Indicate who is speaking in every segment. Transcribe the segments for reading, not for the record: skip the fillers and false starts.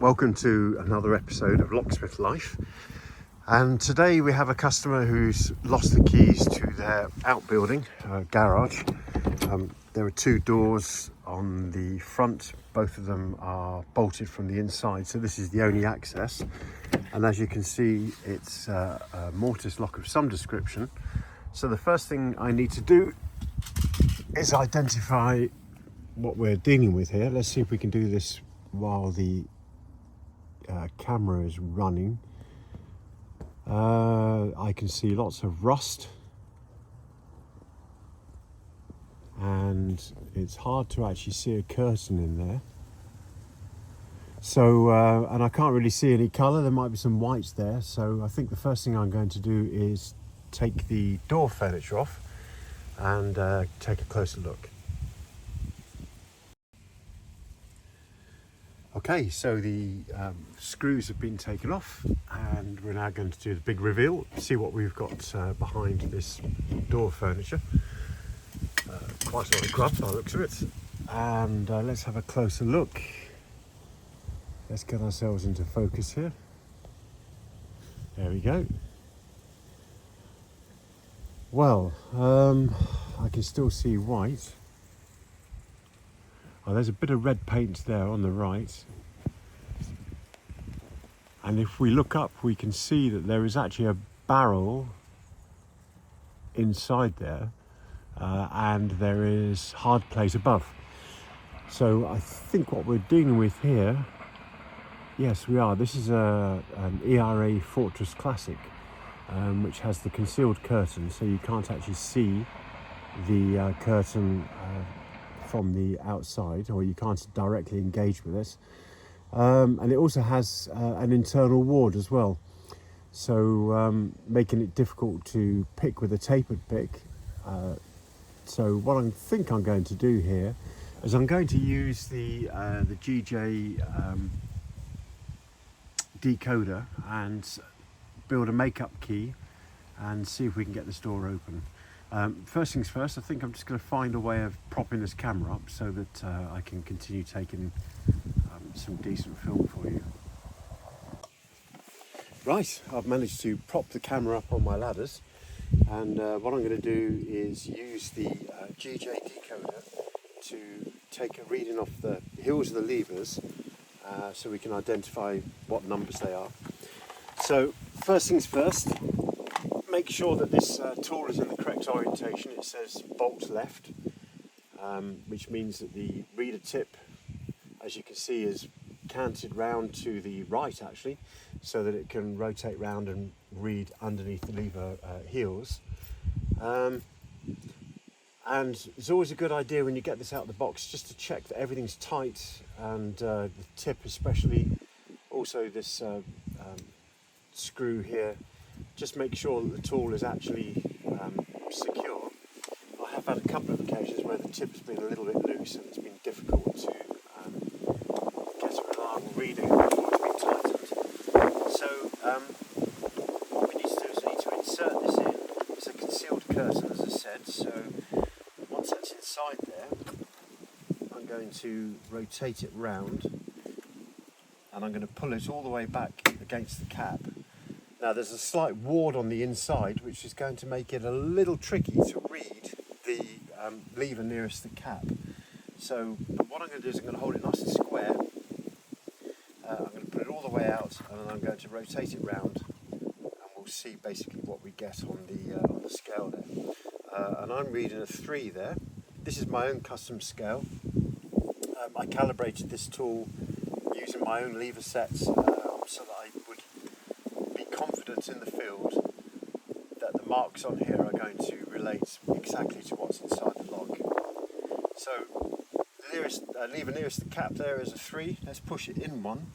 Speaker 1: Welcome to another episode of Locksmith Life. And today we have a customer who's lost the keys to their outbuilding garage. There are two doors on the front. Both of them are bolted from the inside, so this is the only access. And as you can see, it's a mortise lock of some description. So the first thing I need to do is identify what we're dealing with here. Let's see if we can do this while the camera is running. I can see lots of rust, and it's hard to actually see a curtain in there. So, and I can't really see any colour. There might be some whites there. So I think the first thing I'm going to do is take the door furniture off and take a closer look. Okay, so the screws have been taken off and we're now going to do the big reveal, see what we've got behind this door furniture. Quite a lot of grub by the looks of it. And let's have a closer look. Let's get ourselves into focus here. There we go. Well, I can still see white. Oh, there's a bit of red paint there on the right. And if we look up, we can see that there is actually a barrel inside there, and there is hard plate above. So I think what we're dealing with here, yes, we are. This is an ERA Fortress Classic, which has the concealed curtain, so you can't actually see the curtain from the outside, or you can't directly engage with it. And it also has an internal ward as well, so making it difficult to pick with a tapered pick. So what I think I'm going to do here is I'm going to use the GJ decoder and build a makeup key and see if we can get this door open. First things first, I think I'm just going to find a way of propping this camera up so that I can continue taking some decent film for you. Right, I've managed to prop the camera up on my ladders, and what I'm going to do is use the GJ decoder to take a reading off the heels of the levers so we can identify what numbers they are. So first things first, make sure that this tool is in the correct orientation. It says bolt left, which means that the reader tip, as you can see, is canted round to the right actually, so that it can rotate round and read underneath the lever heels. And it's always a good idea when you get this out of the box just to check that everything's tight, and the tip especially, also this screw here. Just make sure that the tool is actually secure. I have had a couple of occasions where the tip has been a little bit loose and it's been difficult to get a reliable reading before it's been tightened. So what we need to do is we need to insert this in. It's a concealed curtain, as I said, so once that's inside there, I'm going to rotate it round and I'm going to pull it all the way back against the cap. Now there's a slight ward on the inside, which is going to make it a little tricky to read the lever nearest the cap. So what I'm going to do is I'm going to hold it nice and square. I'm going to put it all the way out, and then I'm going to rotate it round, and we'll see basically what we get on the scale there. And I'm reading a 3 there. This is my own custom scale. I calibrated this tool using my own lever sets so that I would be confident in the field that the marks on here are going to relate exactly to what's inside the lock. So the nearest lever nearest the cap there is a 3. Let's push it in 1.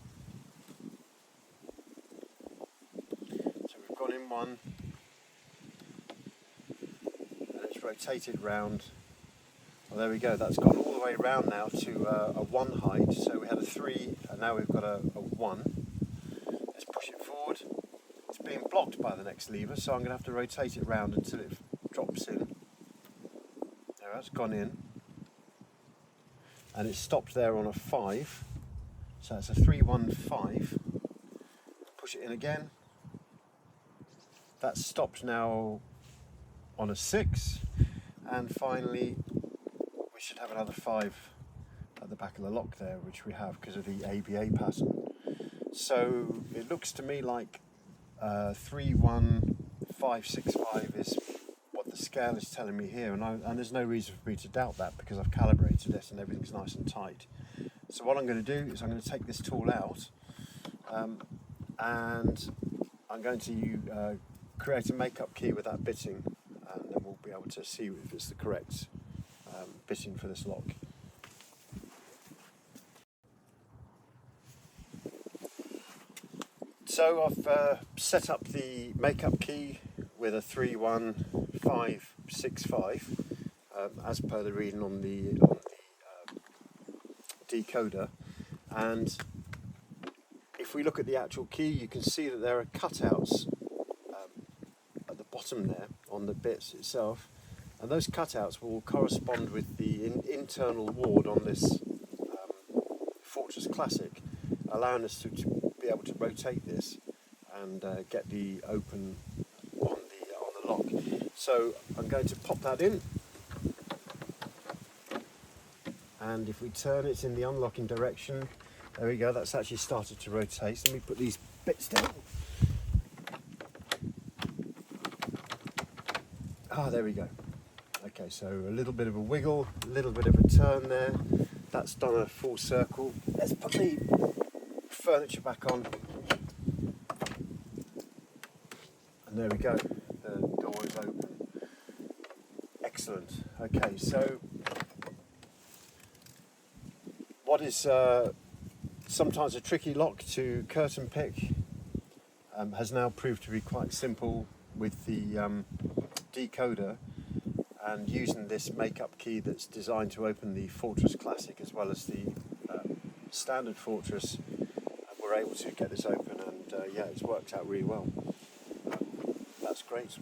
Speaker 1: So we've gone in 1, and it's rotated round. Well, there we go, that's gone all the way round now to a 1 height. So we had a 3 and now we've got a 1. Let's push it forward. It's being blocked by the next lever, so I'm going to have to rotate it round until it drops in. There, that's gone in. And it stopped there on a 5. So it's a 315. Push it in again. That's stopped now on a 6, and finally we should have another 5 at the back of the lock there, which we have because of the ABA pattern. So it looks to me like 31565 is what the scale is telling me here, and there's no reason for me to doubt that because I've calibrated it and everything's nice and tight. So what I'm going to do is I'm going to take this tool out, and I'm going to create a makeup key with that bitting, and then we'll be able to see if it's the correct bitting for this lock. So I've set up the makeup key with a 31565 as per the reading on the decoder, and if we look at the actual key, you can see that there are cutouts at the bottom there on the bits itself, and those cutouts will correspond with the internal ward on this Fortress Classic, allowing us to be able to rotate this and get the open on the lock. So I'm going to pop that in, and if we turn it in the unlocking direction, there we go, that's actually started to rotate. So let me put these bits down. There we go. Okay, so a little bit of a wiggle, a little bit of a turn there. That's done a full circle. Let's put the furniture back on. And there we go, the door is open. Excellent. Okay, so what is sometimes a tricky lock to curtain pick has now proved to be quite simple with the decoder, and using this makeup key that's designed to open the Fortress Classic as well as the standard Fortress, we're able to get this open, and yeah, it's worked out really well. That's great.